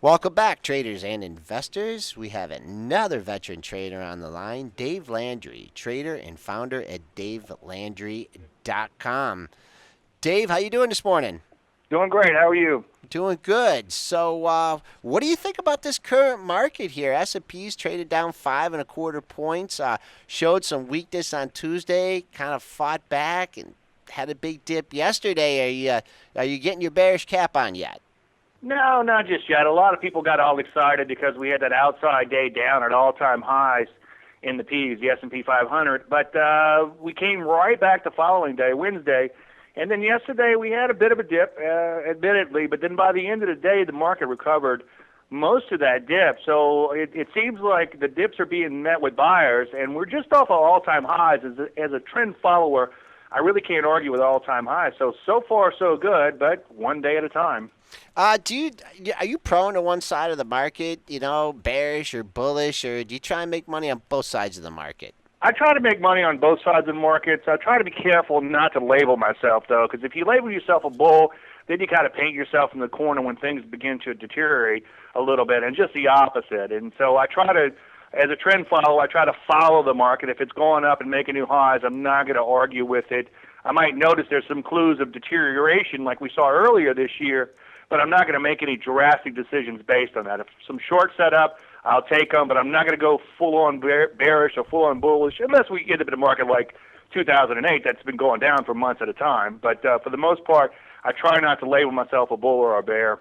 Welcome back, traders and investors. We have another veteran trader on the line, Dave Landry, trader and founder at DaveLandry.com. Dave, how you doing this morning? Doing great. How are you? Doing good. So, what do you think about this current market here? S&P's traded down 5.25 points. Showed some weakness on Tuesday. Kind of fought back and had a big dip yesterday. Are you getting your bearish cap on yet? No, not just yet. A lot of people got all excited because we had that outside day down at all-time highs in the Ps, the S&P 500. But we came right back the following day, Wednesday. And then yesterday we had a bit of a dip, admittedly. But then by the end of the day, the market recovered most of that dip. So it seems like the dips are being met with buyers. And we're just off of all-time highs. As a trend follower, I really can't argue with all-time highs. So far, so good, but one day at a time. Are you prone to one side of the market, bearish or bullish, or do you try and make money on both sides of the market? I try to make money on both sides of the markets. I try to be careful not to label myself, though, because if you label yourself a bull, then you kind of paint yourself in the corner when things begin to deteriorate a little bit, and just the opposite. And so I try to, as a trend follower, I try to follow the market. If it's going up and making new highs, I'm not going to argue with it. I might notice there's some clues of deterioration like we saw earlier this year, but I'm not going to make any drastic decisions based on that. If some short setup, I'll take them, but I'm not going to go full-on bearish or full-on bullish unless we get into a market like 2008 that's been going down for months at a time. But for the most part, I try not to label myself a bull or a bear.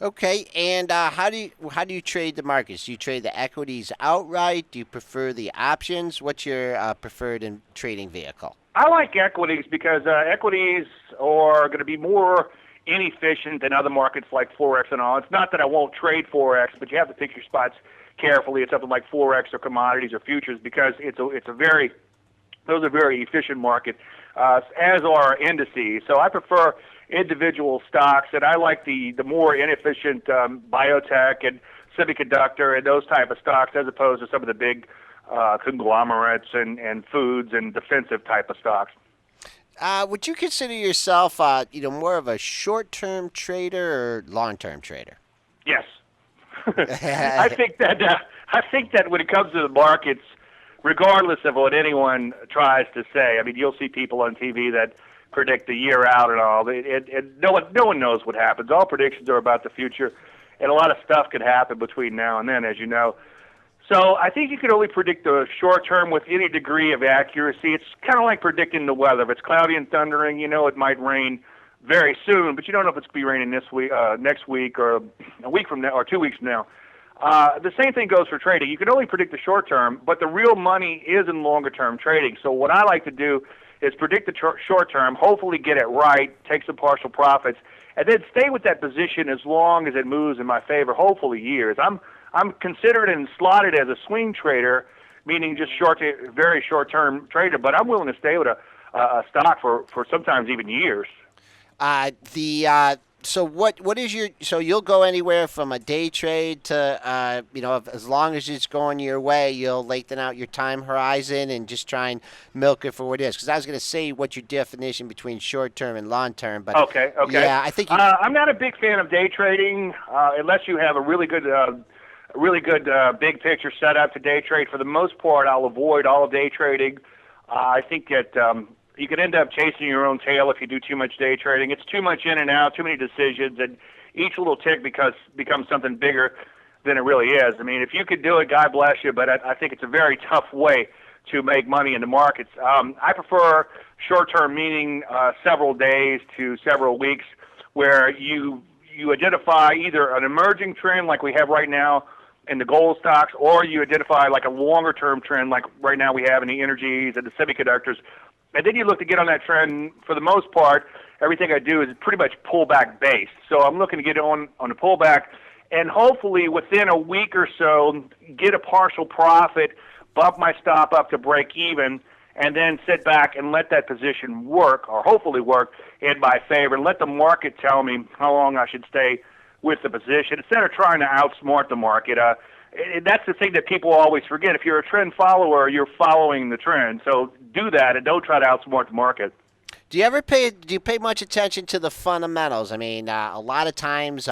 Okay, and how do you trade the markets? Do you trade the equities outright? Do you prefer the options? What's your preferred trading vehicle? I like equities because equities are going to be more inefficient than other markets like Forex and all. It's not that I won't trade Forex, but you have to pick your spots carefully. It's something like Forex or commodities or futures because those are very efficient market, as are indices. So I prefer individual stocks, and I like the more inefficient biotech and semiconductor and those type of stocks as opposed to some of the big conglomerates and foods and defensive type of stocks. Would you consider yourself, more of a short-term trader or long-term trader? Yes, I think that when it comes to the markets, regardless of what anyone tries to say, I mean, you'll see people on TV that predict a year out and all. No one knows what happens. All predictions are about the future, and a lot of stuff could happen between now and then, as you know. So I think you can only predict the short term with any degree of accuracy. It's kind of like predicting the weather. If it's cloudy and thundering, you know it might rain very soon, but you don't know if it's going to be raining this week, next week, or a week from now, or 2 weeks from now. The same thing goes for trading. You can only predict the short term, but the real money is in longer term trading. So what I like to do is predict the short term, hopefully get it right, take some partial profits, and then stay with that position as long as it moves in my favor, hopefully years. I'm considered and slotted as a swing trader, meaning just very short-term trader, but I'm willing to stay with a stock for sometimes even years. So what is so you'll go anywhere from a day trade to as long as it's going your way, you'll lengthen out your time horizon and just try and milk it for what it is. Because I was going to say what's your definition between short term and long term, but okay. Yeah, I think I'm not a big fan of day trading unless you have a really good big picture setup to day trade. For the most part, I'll avoid all day trading. I think that you could end up chasing your own tail if you do too much day trading. It's too much in and out, too many decisions, and each little tick becomes something bigger than it really is. I mean, if you could do it, God bless you, but I think it's a very tough way to make money in the markets. I prefer short-term, meaning several days to several weeks, where you identify either an emerging trend like we have right now in the gold stocks, or you identify like a longer-term trend like right now we have in the energies and the semiconductors. And then you look to get on that trend. For the most part, everything I do is pretty much pullback based. So I'm looking to get on a pullback and hopefully within a week or so get a partial profit, bump my stop up to break even, and then sit back and let that position work, or hopefully work, in my favor, and let the market tell me how long I should stay with the position instead of trying to outsmart the market. That's the thing that people always forget. If you're a trend follower, you're following the trend. So do that and don't try to outsmart the market. Do you pay much attention to the fundamentals? I mean, a lot of times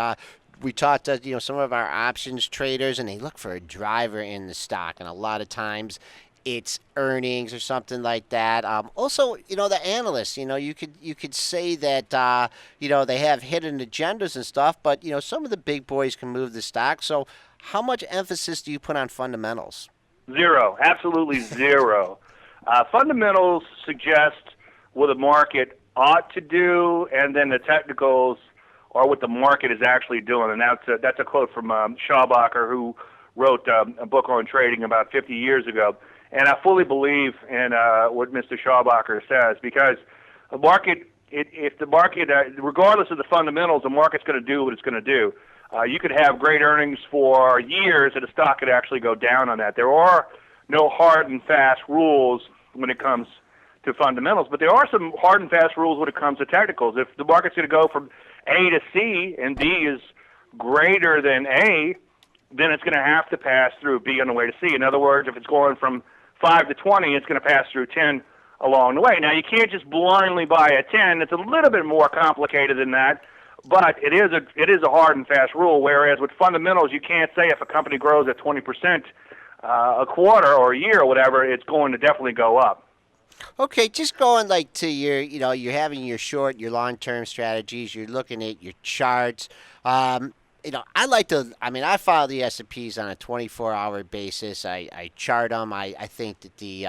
we talked to some of our options traders, and they look for a driver in the stock, and a lot of times it's earnings or something like that. Also, the analysts, you could say that they have hidden agendas and stuff, but some of the big boys can move the stock. So, how much emphasis do you put on fundamentals? Zero, absolutely zero. Fundamentals suggest what the market ought to do, and then the technicals are what the market is actually doing. And that's a quote from Schaubacher, who wrote a book on trading about 50 years ago. And I fully believe in what Mr. Schaubacher says, because the market, if the market, regardless of the fundamentals, the market's going to do what it's going to do. You could have great earnings for years, and the stock could actually go down on that. There are no hard and fast rules when it comes to fundamentals, but there are some hard and fast rules when it comes to technicals. If the market's going to go from A to C and B is greater than A, then it's going to have to pass through B on the way to C. In other words, if it's going from 5 to 20, it's going to pass through 10 along the way. Now, you can't just blindly buy a 10. It's a little bit more complicated than that, but it is a hard and fast rule, whereas with fundamentals, you can't say if a company grows at 20% a quarter or a year or whatever, it's going to definitely go up. Okay, just going like to your, you're having your short, your long-term strategies. You're looking at your charts. I like to. I mean, I follow the S&Ps on a 24-hour basis. I chart them. I think that the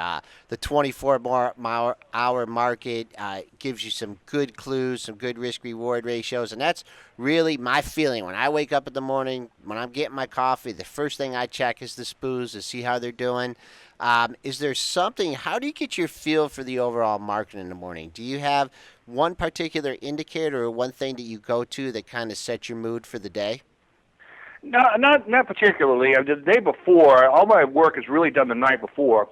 24-hour market gives you some good clues, some good risk-reward ratios, and that's really my feeling. When I wake up in the morning, when I'm getting my coffee, the first thing I check is the SPOOs to see how they're doing. Is there something? How do you get your feel for the overall market in the morning? Do you have one particular indicator or one thing that you go to that kind of sets your mood for the day? No, not particularly. The day before, all my work is really done the night before,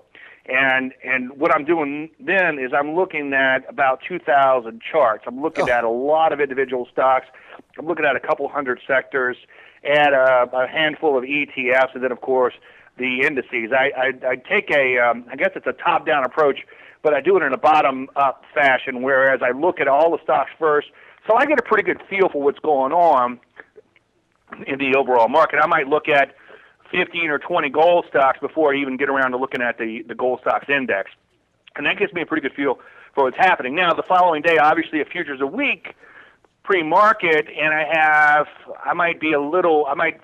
and what I'm doing then is I'm looking at about 2,000 charts. I'm looking at a lot of individual stocks. I'm looking at a couple hundred sectors, and a handful of ETFs, and then of course the indices. I take I guess it's a top-down approach, but I do it in a bottom-up fashion, whereas I look at all the stocks first, so I get a pretty good feel for what's going on in the overall market. I might look at 15 or 20 gold stocks before I even get around to looking at the gold stocks index, and that gives me a pretty good feel for what's happening. Now, the following day, obviously, if futures are weak, pre-market, and I might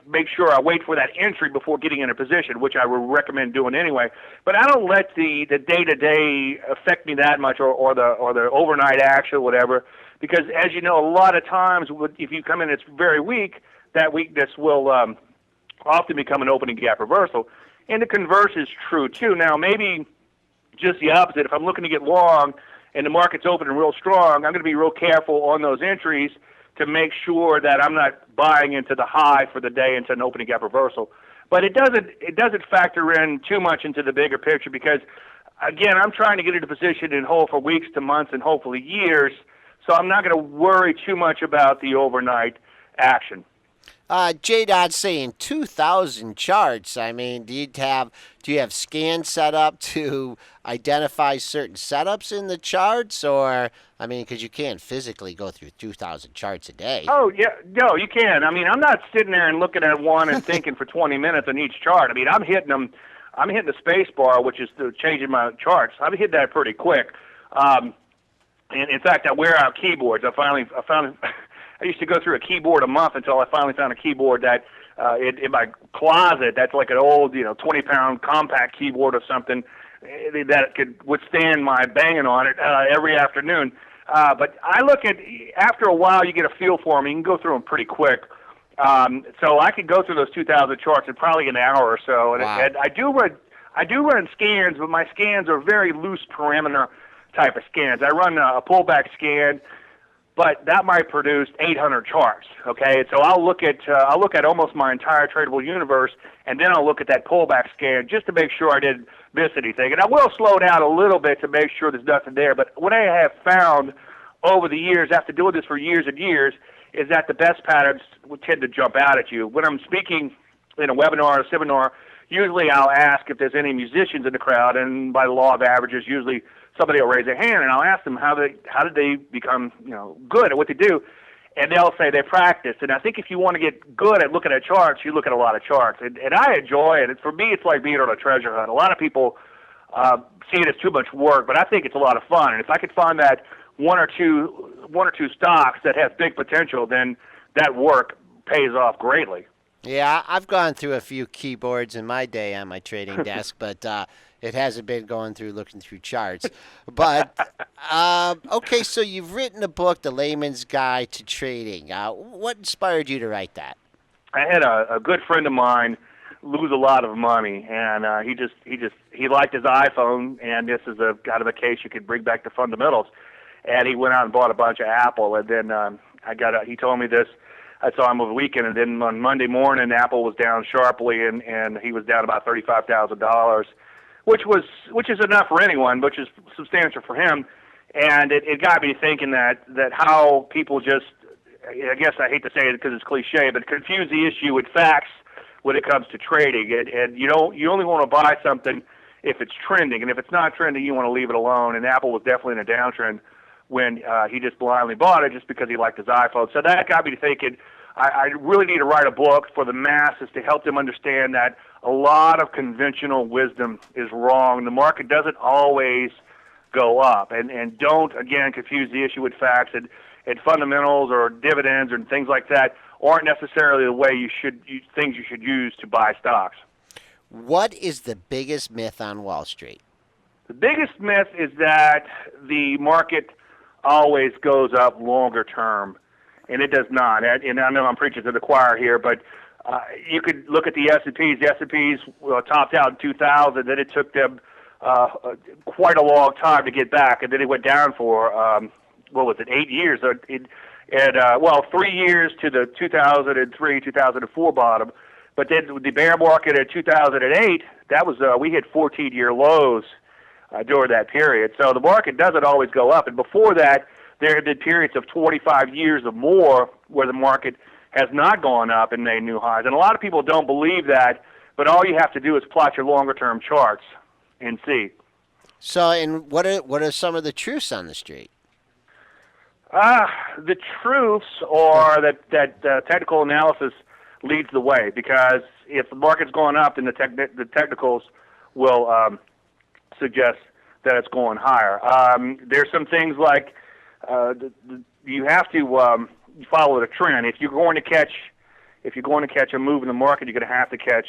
make sure I wait for that entry before getting in a position, which I would recommend doing anyway. But I don't let the day-to-day affect me that much, or the overnight action or whatever, because as you know, a lot of times if you come in it's very weak, that weakness will often become an opening gap reversal. And the converse is true too. Now, maybe just the opposite. If I'm looking to get long and the market's open and real strong, I'm going to be real careful on those entries to make sure that I'm not buying into the high for the day into an opening gap reversal. But it doesn't factor in too much into the bigger picture, because again, I'm trying to get into position and hold for weeks to months and hopefully years, so I'm not going to worry too much about the overnight action. J. Dodd saying 2,000 charts. I mean, do you have scans set up to identify certain setups in the charts, or I mean, because you can't physically go through 2,000 charts a day. Oh yeah, no, you can. I mean, I'm not sitting there and looking at one and thinking for 20 minutes on each chart. I mean, I'm hitting the space bar, which is changing my charts. I've hit that pretty quick. And in fact, I wear out keyboards. I found. I used to go through a keyboard a month until I finally found a keyboard that in my closet that's like an old 20-pound compact keyboard or something that could withstand my banging on it every afternoon. But I look at, after a while you get a feel for them. You can go through them pretty quick. So I could go through those 2,000 charts in probably an hour or so. And, wow. and I do run scans, but my scans are very loose parameter type of scans. I run a pullback scan, but that might produce 800 charts. Okay, so I'll look at almost my entire tradable universe, and then I'll look at that pullback scan just to make sure I didn't miss anything. And I will slow down a little bit to make sure there's nothing there. But what I have found over the years, after doing this for years and years, is that the best patterns would tend to jump out at you. When I'm speaking in a webinar or seminar, usually I'll ask if there's any musicians in the crowd, and by the law of averages, usually somebody will raise their hand, and I'll ask them how did they become good at what they do. and they'll say they practiced. And I think if you want to get good at looking at charts, you look at a lot of charts. And I enjoy it. And for me, it's like being on a treasure hunt. A lot of people see it as too much work, but I think it's a lot of fun. And if I could find that one or two stocks that have big potential, then that work pays off greatly. Yeah, I've gone through a few keyboards in my day on my trading desk, but it hasn't been going through looking through charts. But okay, so you've written a book, The Layman's Guide to Trading. What inspired you to write that? I had a good friend of mine lose a lot of money, and he liked his iPhone, and this is a kind of a case you could bring back to fundamentals. And he went out and bought a bunch of Apple, and then he told me this. I saw him over the weekend, and then on Monday morning, Apple was down sharply, and he was down about $35,000, which is enough for anyone, which is substantial for him. And it got me thinking that how people just, I guess I hate to say it because it's cliche, but confuse the issue with facts when it comes to trading. And you only want to buy something if it's trending, and if it's not trending, you want to leave it alone. And Apple was definitely in a downtrend when he just blindly bought it just because he liked his iPhone. So that got me to thinking I really need to write a book for the masses to help them understand that a lot of conventional wisdom is wrong. The market doesn't always go up. And don't, again, confuse the issue with facts. And fundamentals or dividends and things like that aren't necessarily the way things you should use to buy stocks. What is the biggest myth on Wall Street? The biggest myth is that the market always goes up longer term, and it does not. And I know I'm preaching to the choir here, but you could look at the S&Ps. The S&Ps topped out in 2000. Then it took them quite a long time to get back, and then it went down for 8 years? 3 years to the 2003, 2004 bottom. But then the bear market in 2008, that was we hit 14-year lows during that period. So the market doesn't always go up. And before that, there have been periods of 25 years or more where the market has not gone up and made new highs. And a lot of people don't believe that, but all you have to do is plot your longer-term charts and see. So, and what are some of the truths on the street? The truths are that technical analysis leads the way, because if the market's going up, then the technicals will suggest that it's going higher. There's some things like you have to follow the trend. If you're going to catch a move in the market, you're going to have to catch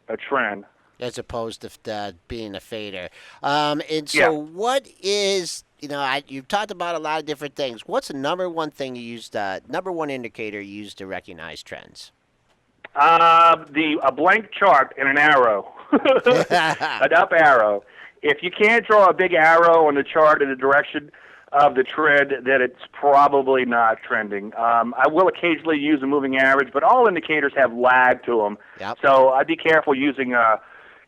a trend, as opposed to being a fader. And so, what is, you've talked about a lot of different things. What's the number one thing you use, number one indicator you use to recognize trends? A blank chart and an arrow, an up arrow. If you can't draw a big arrow on the chart in the direction of the trend, then it's probably not trending. I will occasionally use a moving average, but all indicators have lag to them. Yep. So I'd be careful using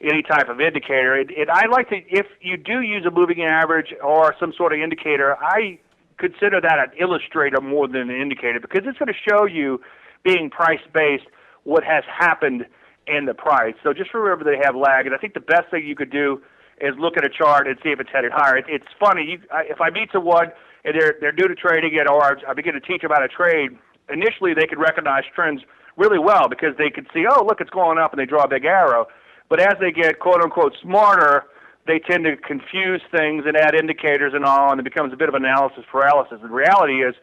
any type of indicator. I like to, if you do use a moving average or some sort of indicator, I consider that an illustrator more than an indicator, because it's going to show you, being price-based, what has happened in the price. So just remember they have lag, and I think the best thing you could do is look at a chart and see if it's headed higher. It's funny, if I meet someone and they're new to trading it, or I begin to teach about a trade, initially they could recognize trends really well because they could see, oh, look, it's going up, and they draw a big arrow. But as they get, quote-unquote, smarter, they tend to confuse things and add indicators and all, and it becomes a bit of analysis paralysis. The reality is,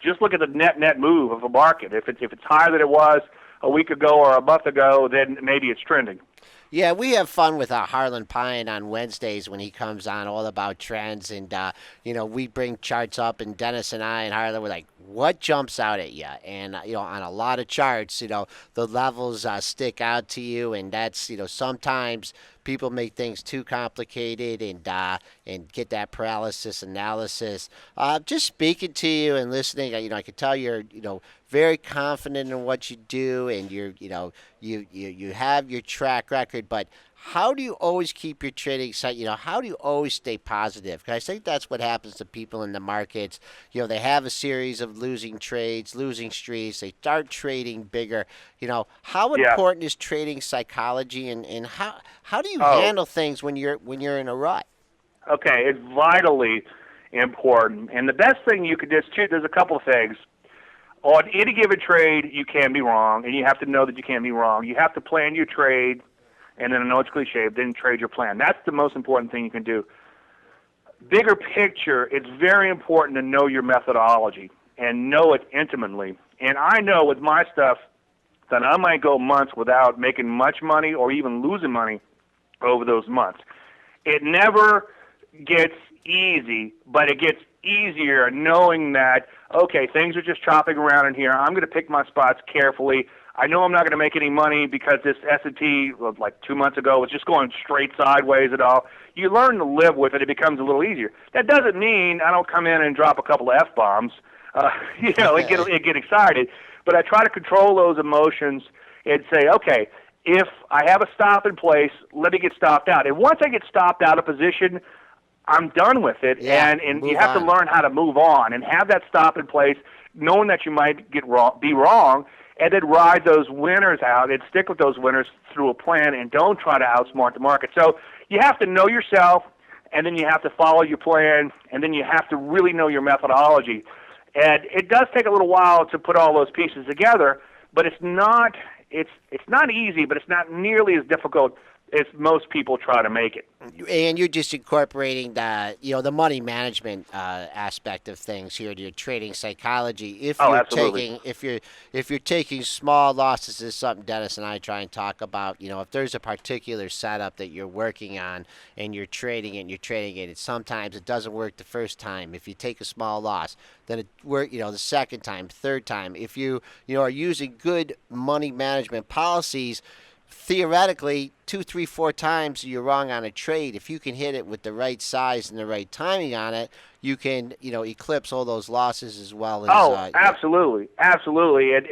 just look at the net move of a market. If it's higher than it was a week ago or a month ago, then maybe it's trending. Yeah, we have fun with Harlan Pine on Wednesdays when he comes on, all about trends. And, we bring charts up, and Dennis and I and Harlan were like, what jumps out at you? And, on a lot of charts, the levels stick out to you. And that's, sometimes people make things too complicated and get that paralysis analysis. Just speaking to you and listening, I can tell you're, very confident in what you do, and you have your track record. But how do you always keep your trading site? How do you always stay positive? Because I think that's what happens to people in the markets. They have a series of losing trades, losing streaks. They start trading bigger. How important is trading psychology, and how do you handle things when you're in a rut? Okay, it's vitally important. And the best thing you could do, there's a couple of things. On any given trade, you can be wrong, and you have to know that you can be wrong. You have to plan your trade, and then I know it's cliche, but then trade your plan. That's the most important thing you can do. Bigger picture, it's very important to know your methodology and know it intimately. And I know with my stuff that I might go months without making much money or even losing money over those months. It never gets easy, but it gets easier knowing that, okay, things are just chopping around in here. I'm going to pick my spots carefully. I know I'm not going to make any money because this S&P, like 2 months ago, was just going straight sideways at all. You learn to live with it. It becomes a little easier. That doesn't mean I don't come in and drop a couple of F-bombs, and get excited. But I try to control those emotions and say, okay, if I have a stop in place, let me get stopped out. And once I get stopped out of position, I'm done with it. Yeah, and you move have to on. learn how to move on and have that stop in place, knowing that you might be wrong, and then ride those winners out and stick with those winners through a plan and don't try to outsmart the market. So you have to know yourself, and then you have to follow your plan, and then you have to really know your methodology. And it does take a little while to put all those pieces together, but it's not easy, but it's not nearly as difficult as most people try to make it. And you're just incorporating the money management aspect of things here to your trading psychology. If Oh, you're absolutely. taking small losses, this is something Dennis and I try and talk about. If there's a particular setup that you're working on and you're trading it, and sometimes it doesn't work the first time. If you take a small loss, then it work. The second time, third time. If you are using good money management policies, theoretically, 2, 3, 4 times you're wrong on a trade. If you can hit it with the right size and the right timing on it, you can, eclipse all those losses as well as. Oh, absolutely, absolutely. And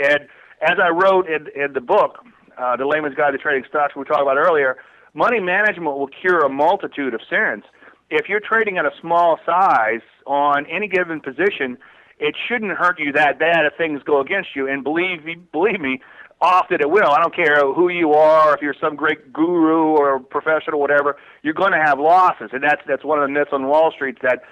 as I wrote in the book, The Layman's Guide to Trading Stocks, we talked about earlier, money management will cure a multitude of sins. If you're trading at a small size on any given position, it shouldn't hurt you that bad if things go against you. And believe me, often it will. I don't care who you are, if you're some great guru or professional, whatever, you're going to have losses. And that's one of the myths on Wall Street, that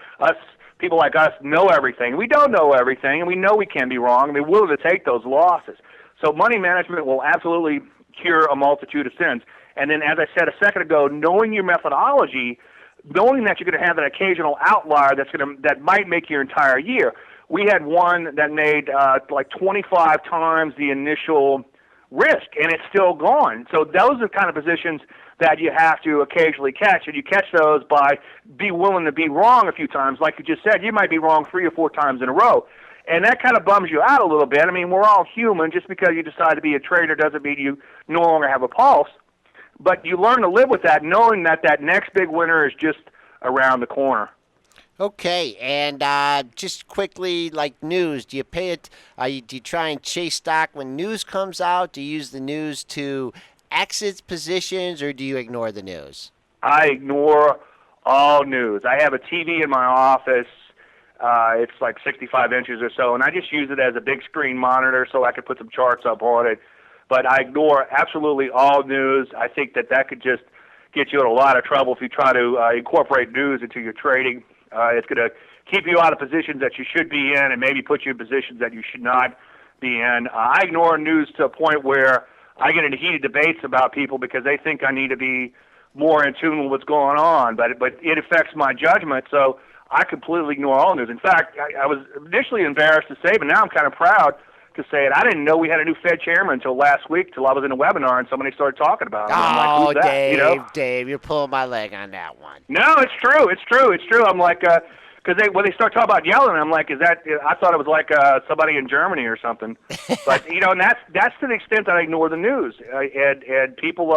people like us know everything. We don't know everything, and we know we can be wrong, and we're willing to take those losses. So money management will absolutely cure a multitude of sins. And then, as I said a second ago, knowing your methodology, knowing that you're going to have an occasional outlier that might make your entire year. We had one that made like 25 times the initial risk, and it's still gone. So those are the kind of positions that you have to occasionally catch, and you catch those by be willing to be wrong a few times. Like you just said, you might be wrong 3 or 4 times in a row, and that kind of bums you out a little bit. I mean, we're all human. Just because you decide to be a trader doesn't mean you no longer have a pulse, but you learn to live with that, knowing that that next big winner is just around the corner. Okay, and just quickly, like news, do you pay it? Do you try and chase stock when news comes out? Do you use the news to exit positions, or do you ignore the news? I ignore all news. I have a TV in my office. It's like 65 inches or so, and I just use it as a big screen monitor so I can put some charts up on it. But I ignore absolutely all news. I think that could just get you in a lot of trouble if you try to incorporate news into your trading. It's going to keep you out of positions that you should be in and maybe put you in positions that you should not be in. I ignore news to a point where I get into heated debates about people because they think I need to be more in tune with what's going on, but it affects my judgment, so I completely ignore all news. In fact, I was initially embarrassed to say, but now I'm kind of proud to say it. I didn't know we had a new Fed chairman until last week, till I was in a webinar and somebody started talking about him. And I'm like, who's that? Dave, you're pulling my leg on that one. No, it's true. It's true. It's true. I'm like, because when they start talking about yelling, I'm like, is that? I thought it was like somebody in Germany or something. But and that's to the extent that I ignore the news. And people,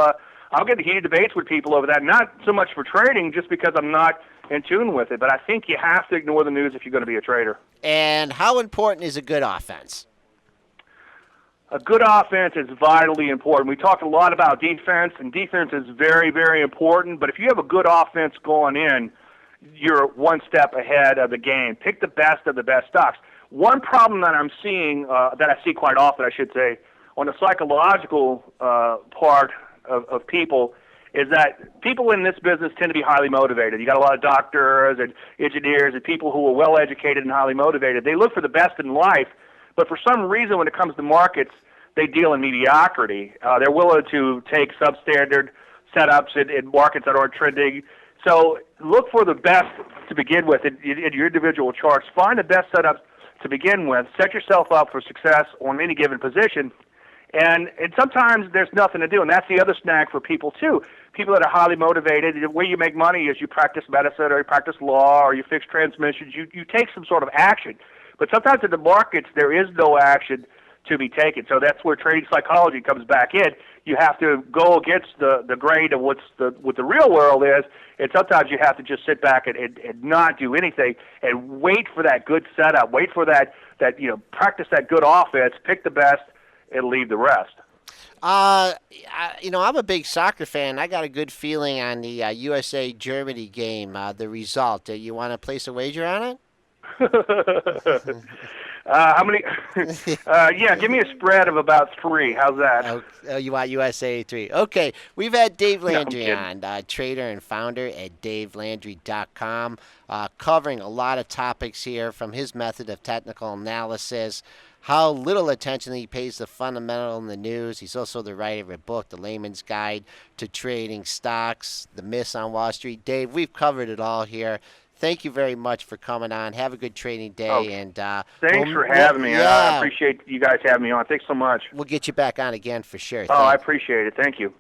I'll get heated debates with people over that. Not so much for trading, just because I'm not in tune with it. But I think you have to ignore the news if you're going to be a trader. And how important is a good offense? A good offense is vitally important. We talked a lot about defense, and defense is very, very important. But if you have a good offense going in, you're one step ahead of the game. Pick the best of the best stocks. One problem that I'm seeing, that I see quite often, I should say, on the psychological part of people, is that people in this business tend to be highly motivated. You got a lot of doctors and engineers and people who are well educated and highly motivated. They look for the best in life, But for some reason, when it comes to markets, they deal in mediocrity. They're willing to take substandard setups in markets that aren't trending. So look for the best to begin with in your individual charts. Find the best setups to begin with. Set yourself up for success on any given position. And sometimes there's nothing to do, and that's the other snag for people too. People that are highly motivated, the way you make money is you practice medicine or you practice law or you fix transmissions. You take some sort of action. But sometimes in the markets there is no action to be taken. So that's where trading psychology comes back in. You have to go against the grain of what the real world is, and sometimes you have to just sit back and not do anything and wait for that good setup. Wait for that practice that good offense, pick the best, and leave the rest. I'm a big soccer fan. I got a good feeling on the USA Germany game, the result. You want to place a wager on it? How many? Yeah, give me a spread of about 3. How's that? Oh, you want USA 3. Okay, we've had Dave No, I'm Landry kidding. on, trader and founder at davelandry.com, covering a lot of topics here from his method of technical analysis, how little attention he pays to fundamental in the news. He's also the writer of a book, The Layman's Guide to Trading Stocks, The Myths on Wall Street. Dave, we've covered it all here. Thank you very much for coming on. Have a good trading day. Oh, And thanks for having me. I Yeah, appreciate you guys having me on. Thanks so much. we'll get you back on again for sure. Oh, I Thank appreciate it. Thank you.